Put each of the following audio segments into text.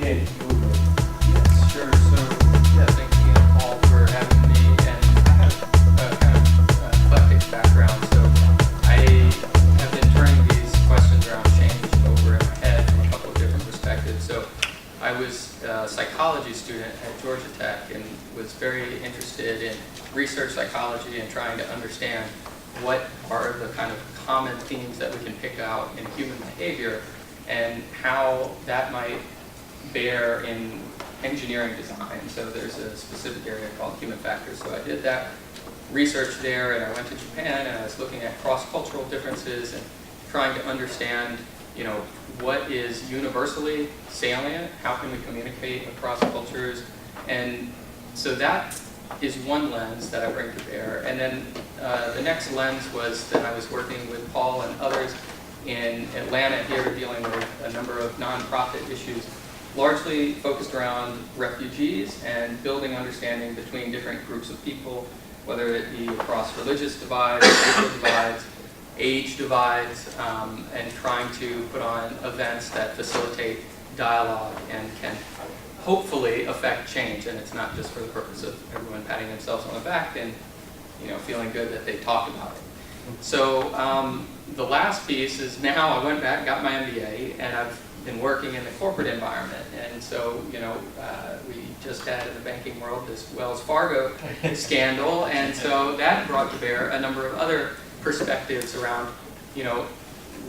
Okay, over. Yes, sure. So, yeah, thank you again, Paul, for having me. And I have a kind of eclectic background, so I have been turning these questions around change over in my head from a couple of different perspectives. So, I was a psychology student at Georgia Tech and was very interested in research psychology and trying to understand what are the kind of common themes that we can pick out in human behavior and how that might bear in engineering design. So there's a specific area called human factors. So I did that research there, and I went to Japan, and I was looking at cross-cultural differences and trying to understand, what is universally salient, how can we communicate across cultures, and so that is one lens that I bring to bear. And then the next lens was that I was working with Paul and others in Atlanta here, dealing with a number of nonprofit issues, largely focused around refugees and building understanding between different groups of people, whether it be across religious divides, racial divides, age divides, and trying to put on events that facilitate dialogue and can hopefully affect change. And it's not just for the purpose of everyone patting themselves on the back and feeling good that they talked about it. So the last piece is now I went back, got my MBA, and I've been working in the corporate environment. And so, we just had in the banking world this Wells Fargo scandal, and so that brought to bear a number of other perspectives around,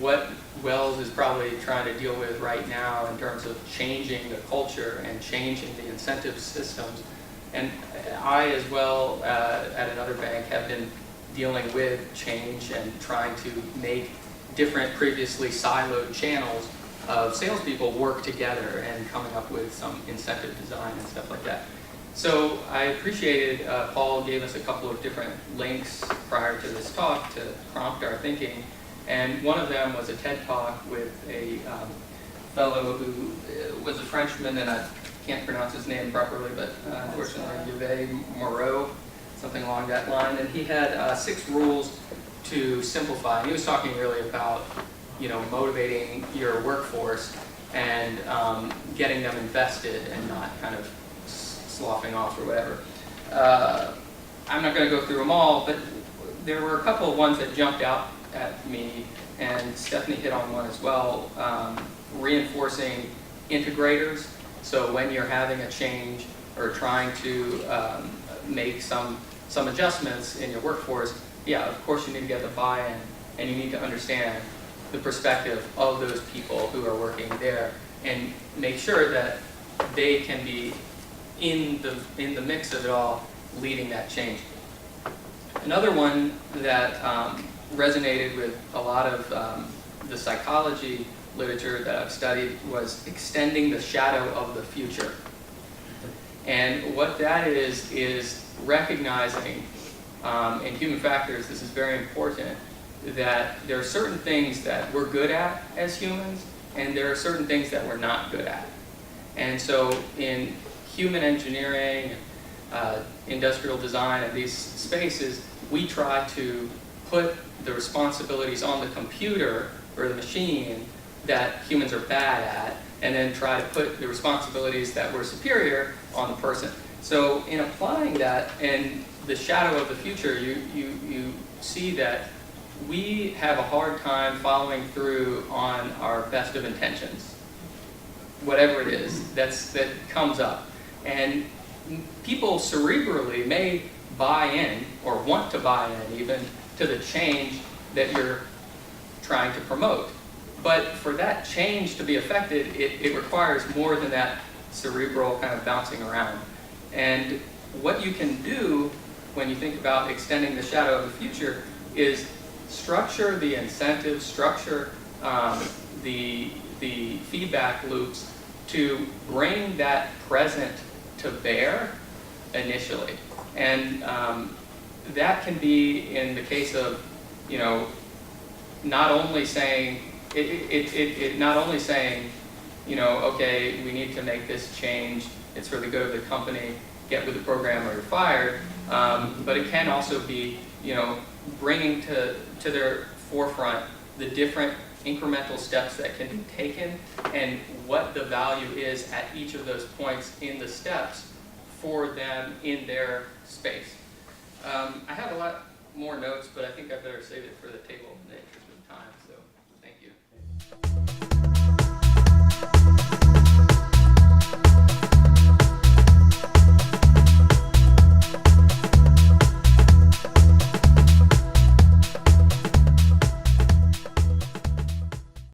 what Wells is probably trying to deal with right now in terms of changing the culture and changing the incentive systems. And I, as well, at another bank, have been dealing with change and trying to make different previously siloed channels of salespeople work together and coming up with some incentive design and stuff like that. So I appreciated Paul gave us a couple of different links prior to this talk to prompt our thinking. And one of them was a TED Talk with a fellow who was a Frenchman, and I can't pronounce his name properly, but unfortunately, Yves Moreau, something along that line. And he had 6 rules to simplify. And he was talking really about, motivating your workforce and getting them invested and not kind of sloughing off or whatever. I'm not going to go through them all, but there were a couple of ones that jumped out at me, and Stephanie hit on one as well, reinforcing integrators. So when you're having a change or trying to make some adjustments in your workforce, yeah, of course you need to get the buy-in, and you need to understand the perspective of those people who are working there and make sure that they can be in the mix of it all, leading that change. Another one that resonated with a lot of the psychology literature that I've studied was extending the shadow of the future. And what that is recognizing in human factors, this is very important, that there are certain things that we're good at as humans, and there are certain things that we're not good at. And so in human engineering, industrial design, and these spaces, we try to put the responsibilities on the computer or the machine that humans are bad at, and then try to put the responsibilities that we're superior on the person. So in applying that and the shadow of the future, you see that we have a hard time following through on our best of intentions, whatever it is that comes up. And people cerebrally may buy in, or want to buy in even, to the change that you're trying to promote. But for that change to be effected, it requires more than that cerebral kind of bouncing around. And what you can do when you think about extending the shadow of the future is structure the incentives, structure the feedback loops to bring that present to bear initially. And that can be in the case of, not only saying, okay, we need to make this change, it's for the good of the company, get with the program or you're fired, but it can also be, bringing to their forefront the different incremental steps that can be taken and what the value is at each of those points in the steps for them in their space. I have a lot more notes, but I think I better save it for the table in the interest of time, so thank you.